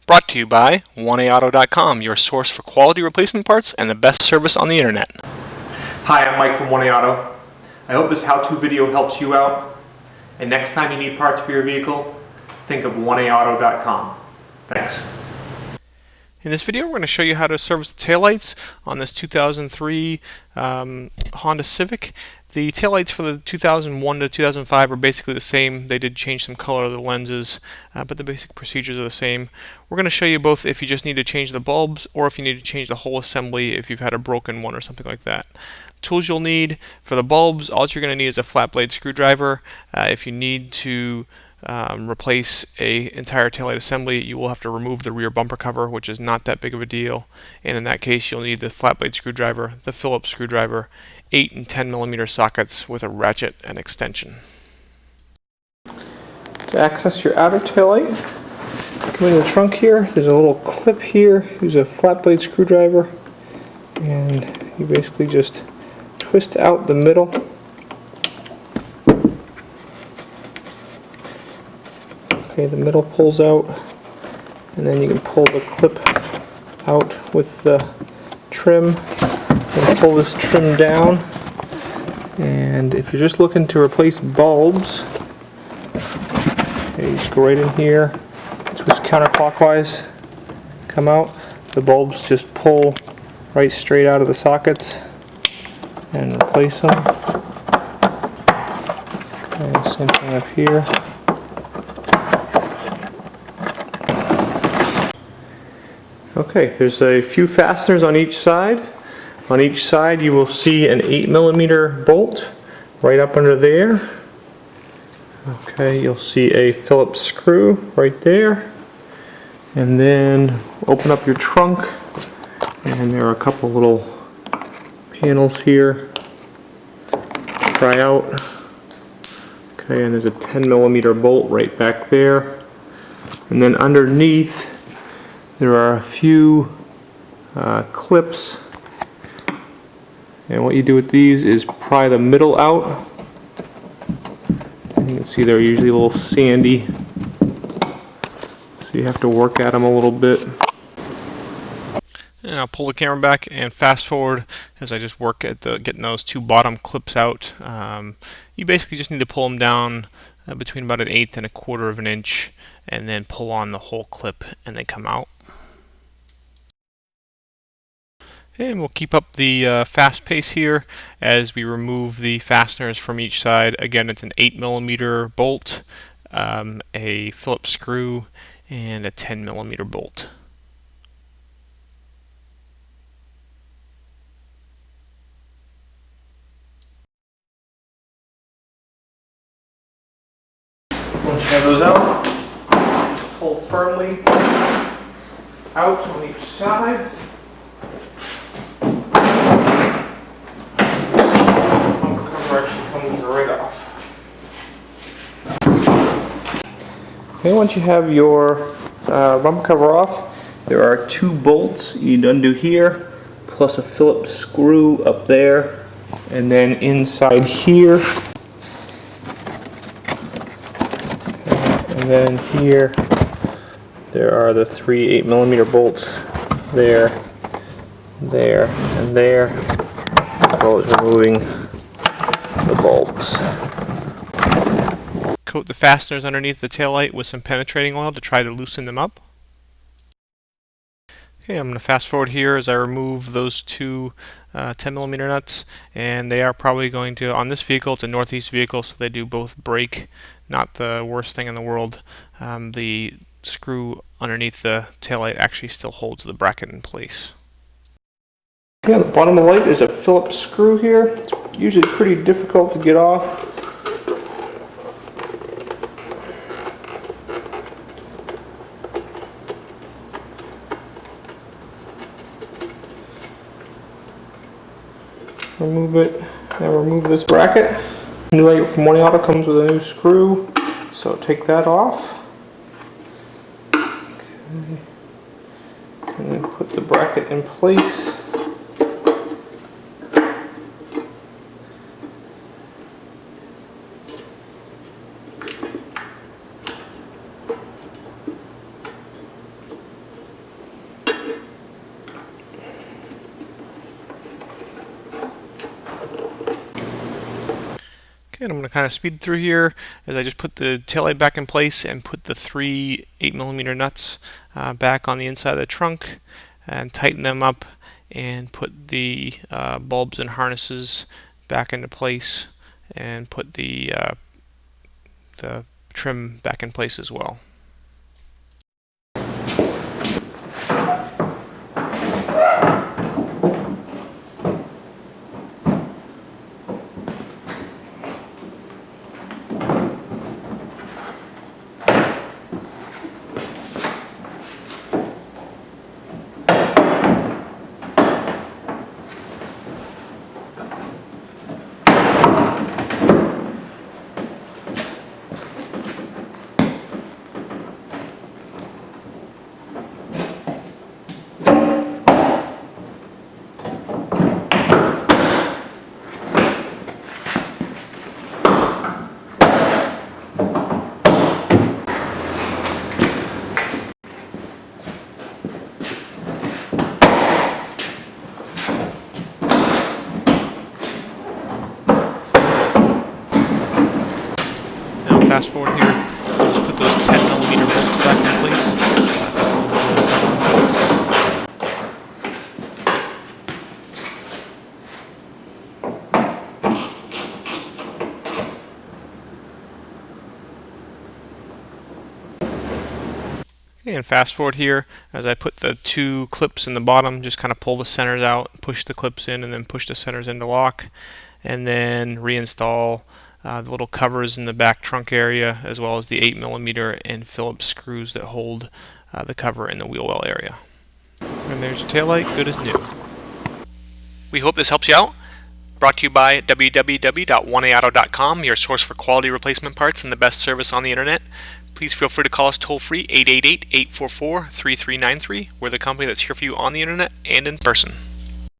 Brought to you by 1AAuto.com, your source for quality replacement parts and the best service on the internet. Hi, I'm Mike from 1AAuto. I hope this how-to video helps you out. And next time you need parts for your vehicle, think of 1AAuto.com. Thanks. In this video, we're going to show you how to service the taillights on this 2003 Honda Civic. The taillights for the 2001 to 2005 are basically the same. They did change some color of the lenses, but the basic procedures are the same. We're going to show you both if you just need to change the bulbs or if you need to change the whole assembly if you've had a broken one or something like that. Tools you'll need for the bulbs, all you're going to need is a flat blade screwdriver. If you need to replace a entire taillight assembly, you will have to remove the rear bumper cover, which is not that big of a deal, and in that case you'll need the flat blade screwdriver, the Phillips screwdriver, 8 and 10 millimeter sockets with a ratchet and extension. To access your outer taillight, come into the trunk here. There's a little clip here. Use a flat blade screwdriver, and you basically just twist out the middle. Okay, the middle pulls out, and then you can pull the clip out with the trim and pull this trim down. And if you're just looking to replace bulbs, okay, you just go right in here, twist counterclockwise, come out. The bulbs just pull right straight out of the sockets and replace them. Okay, same thing up here. Okay, there's a few fasteners on each side. On each side you will see an 8 millimeter bolt right up under there. Okay, you'll see a Phillips screw right there. And then open up your trunk, and there are a couple little panels here. Try out. Okay, and there's a 10 millimeter bolt right back there. And then underneath there are a few clips, and what you do with these is pry the middle out. And you can see they're usually a little sandy, so you have to work at them a little bit. And I'll pull the camera back and fast forward as I just work at getting those two bottom clips out. You basically just need to pull them down between about 1/8 and 1/4 of an inch, and then pull on the whole clip and they come out. And we'll keep up the fast pace here as we remove the fasteners from each side. Again, it's an 8 millimeter bolt, a Phillips screw, and a 10 millimeter bolt. Once you have those out, pull firmly out on each side. Comes right off. Okay, once you have your bumper cover off, there are 2 bolts you'd undo here, plus a Phillips screw up there, and then inside here, and then here, there are the 3 8 millimeter bolts there, there, and there, as well as removing the bulbs. Coat the fasteners underneath the taillight with some penetrating oil to try to loosen them up. Okay, I'm going to fast forward here as I remove those 2 10 millimeter nuts, and they are probably going to, on this vehicle, it's a Northeast vehicle, so they do both break. Not the worst thing in the world. The screw underneath the taillight actually still holds the bracket in place. Okay, on the bottom of the light there's a Phillips screw here. It's usually pretty difficult to get off. Remove it. Now remove this bracket. New light from 1AAuto comes with a new screw, so take that off. Okay. And then put the bracket in place. Okay, and I'm going to kind of speed through here as I just put the taillight back in place and put the three 8mm nuts back on the inside of the trunk and tighten them up and put the bulbs and harnesses back into place and put the trim back in place as well. Fast forward here, just put those 10mm bolts back in place. Okay, and fast forward here, as I put the two clips in the bottom, just kind of pull the centers out, push the clips in, and then push the centers into lock, and then reinstall the little covers in the back trunk area, as well as the 8mm and Phillips screws that hold the cover in the wheel well area. And there's your taillight, good as new. We hope this helps you out. Brought to you by www.1aauto.com, your source for quality replacement parts and the best service on the internet. Please feel free to call us toll-free 888-844-3393. We're the company that's here for you on the internet and in person.